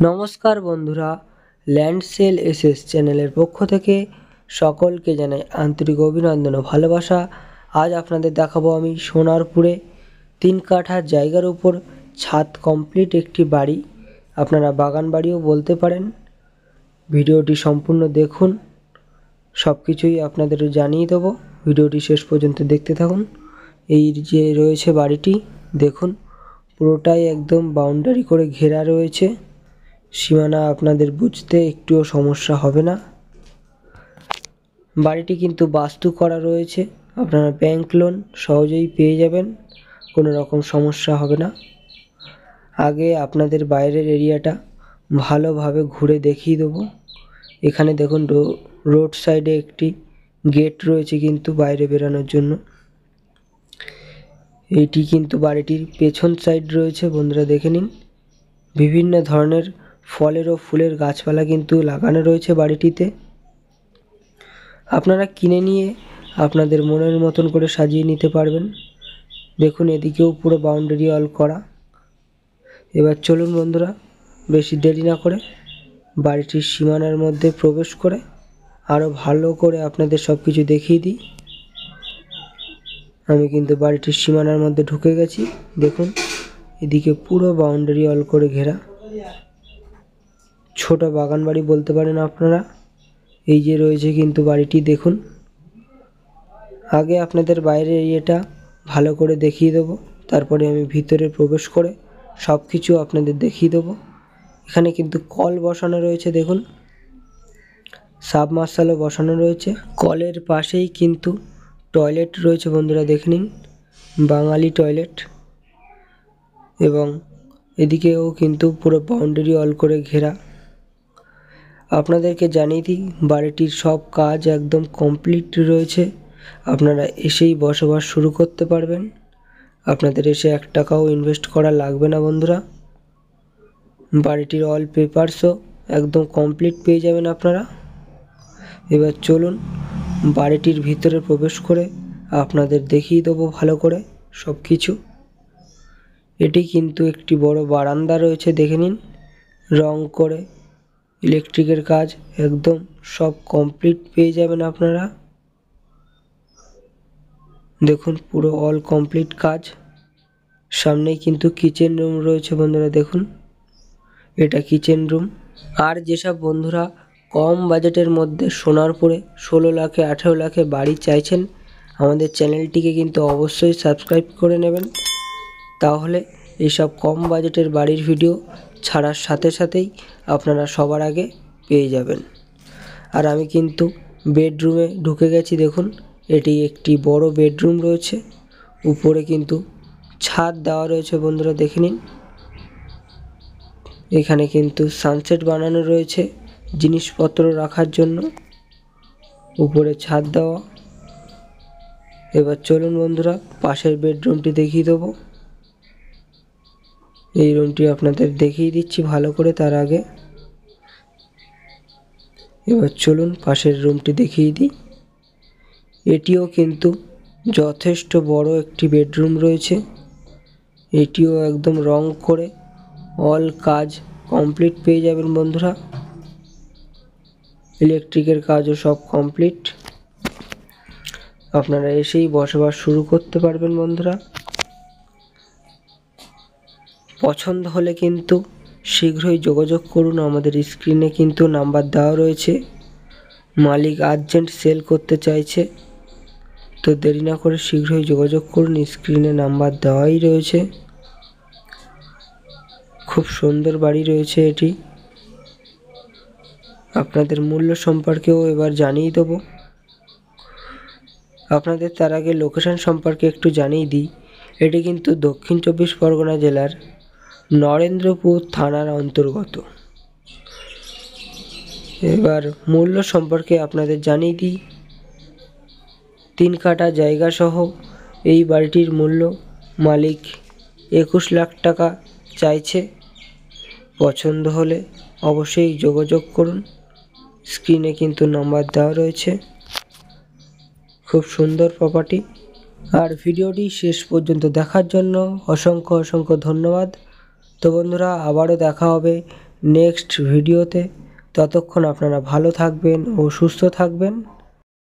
নমস্কার বন্ধুরা, land sell SS চ্যানেলের পক্ষ থেকে সকলকে জানাই আন্তরিক অভিনন্দন ও ভালোবাসা। আজ আপনাদের দেখাবো আমি সোনারপুরে 3 কাঠা জায়গার উপর ছাদ কমপ্লিট একটি বাড়ি, আপনারা বাগান বাড়িও বলতে পারেন। ভিডিওটি সম্পূর্ণ দেখুন, সব কিছুই আপনাদের জানিয়ে দেবো। ভিডিওটি শেষ পর্যন্ত দেখতে থাকুন। এই যে রয়েছে বাড়িটি, দেখুন পুরোটাই একদম বাউন্ডারি করে ঘেরা রয়েছে। সীমানা আপনাদের বুঝতে একটুও সমস্যা হবে না। বাড়িটি কিন্তু বাস্তু করা রয়েছে, আপনারা ব্যাংক লোন সহজেই পেয়ে যাবেন, কোনো রকম সমস্যা হবে না। আগে আপনাদের বাইরের এরিয়াটা ভালোভাবে ঘুরে দেখিয়ে দেবো। এখানে দেখুন রোড সাইডে একটি গেট রয়েছে কিন্তু বাইরে বেরানোর জন্য। এটি কিন্তু বাড়িটির পেছন সাইড রয়েছে, বন্ধুরা দেখে নিন। বিভিন্ন ধরনের ফলের ও ফুলের গাছপালা কিন্তু লাগানো রয়েছে বাড়িটিতে। আপনারা কিনে নিয়ে আপনাদের মনের মতন করে সাজিয়ে নিতে পারবেন। দেখুন এদিকেও পুরো বাউন্ডারি ওয়াল করা। এবার চলুন বন্ধুরা, বেশি দেরি না করে বাড়িটির সীমানার মধ্যে প্রবেশ করে আরও ভালো করে আপনাদের সব কিছু দেখিয়ে দিই। আমি কিন্তু বাড়িটির সীমানার মধ্যে ঢুকে গেছি। দেখুন এদিকে পুরো বাউন্ডারি ওয়াল করে ঘেরা, ছোট বাগান বাড়ি বলতে পারেন আপনারা। এই যে রয়েছে কিন্তু বাড়িটি, দেখুন। আগে আপনাদের বাইরের এরিয়াটা ভালো করে দেখিয়ে দেবো, তারপরে আমি ভিতরে প্রবেশ করে সব কিছু আপনাদের দেখিয়ে দেবো। এখানে কিন্তু কল বসানো রয়েছে, দেখুন সাবমার্শালও বসানো রয়েছে। কলের পাশেই কিন্তু টয়লেট রয়েছে, বন্ধুরা দেখে নিন, বাঙালি টয়লেট। এবং এদিকেও কিন্তু পুরো বাউন্ডারি ওয়াল করে ঘেরা। আপনাদেরকে জানিয়ে দিই, বাড়িটির সব কাজ একদম কমপ্লিট রয়েছে, আপনারা এসেই বসবাস শুরু করতে পারবেন। আপনাদের এসে 1 টাকাও ইনভেস্ট করা লাগবে না বন্ধুরা। বাড়িটির অল পেপারসও একদম কমপ্লিট পেয়ে যাবেন আপনারা। এবার চলুন বাড়িটির ভিতরে প্রবেশ করে আপনাদের দেখিয়ে দেবো ভালো করে সব কিছু। এটি কিন্তু একটি বড় বারান্দা রয়েছে, দেখে নিন, রং করে ইলেকট্রিকের কাজ একদম সব কমপ্লিট পেয়ে যাবেন আপনারা। দেখুন পুরো অল কমপ্লিট কাজ। সামনেই কিন্তু কিচেন রুম রয়েছে, বন্ধুরা দেখুন, এটা কিচেন রুম। আর যেসব বন্ধুরা কম বাজেটের মধ্যে সোনারপুরে 16 লাখে 18 লাখে বাড়ি চাইছেন, আমাদের চ্যানেলটিকে কিন্তু অবশ্যই সাবস্ক্রাইব করে নেবেন, তাহলে এইসব কম বাজেটের বাড়ির ভিডিও ছাড়ার সাথে সাথেই আপনারা সবার আগে পেয়ে যাবেন। আর আমি কিন্তু বেডরুমে ঢুকে গেছি, দেখুন এটি একটি বড় বেডরুম রয়েছে, উপরে কিন্তু ছাদ দেওয়া রয়েছে, বন্ধুরা দেখে নিন। এখানে কিন্তু সানসেট বানানো রয়েছে জিনিসপত্র রাখার জন্য, উপরে ছাদ দেওয়া। এবার চলুন বন্ধুরা পাশের বেডরুমটি দেখিয়ে দেবো। এই রুমটি আপনাদের দেখিয়ে দিচ্ছি ভালো করে, তার আগে এবার চলুন পাশের রুমটি দেখিয়ে দিই। এটিও কিন্তু যথেষ্ট বড় একটি বেডরুম রয়েছে, এটিও একদম রং করে অল কাজ কমপ্লিট পেয়ে যাবেন বন্ধুরা। ইলেকট্রিকের কাজও সব কমপ্লিট, আপনারা এসেই বসবাস শুরু করতে পারবেন বন্ধুরা। পছন্দ হলে কিন্তু শীঘ্রই যোগাযোগ করুন, আমাদের স্ক্রিনে কিন্তু নাম্বার দেওয়া রয়েছে। মালিক আর্জেন্ট সেল করতে চাইছে, তো দেরি না করে শীঘ্রই যোগাযোগ করুন, স্ক্রিনে নাম্বার দেওয়াই রয়েছে। খুব সুন্দর বাড়ি রয়েছে এটি। আপনাদের মূল্য সম্পর্কেও এবার জানিয়ে দেবো। আপনাদের তার আগে লোকেশন সম্পর্কে একটু জানিয়ে দিই। এটি কিন্তু দক্ষিণ 24 পরগনা জেলার নরেন্দ্রপুর থানার অন্তর্গত। এবার মূল্য সম্পর্কে আপনাদের জানিয়ে দিই। 3 কাঠা জায়গা সহ এই বাড়িটির মূল্য মালিক 21 লাখ টাকা চাইছে। পছন্দ হলে অবশ্যই যোগাযোগ করুন, স্ক্রিনে কিন্তু নাম্বার দেওয়া রয়েছে। খুব সুন্দর প্রপার্টি। আর ভিডিওটি শেষ পর্যন্ত দেখার জন্য অসংখ্য ধন্যবাদ। তো বন্ধুরা আবারও দেখা হবে নেক্সট ভিডিওতে। ততক্ষণ আপনারা ভালো থাকবেন ও সুস্থ থাকবেন।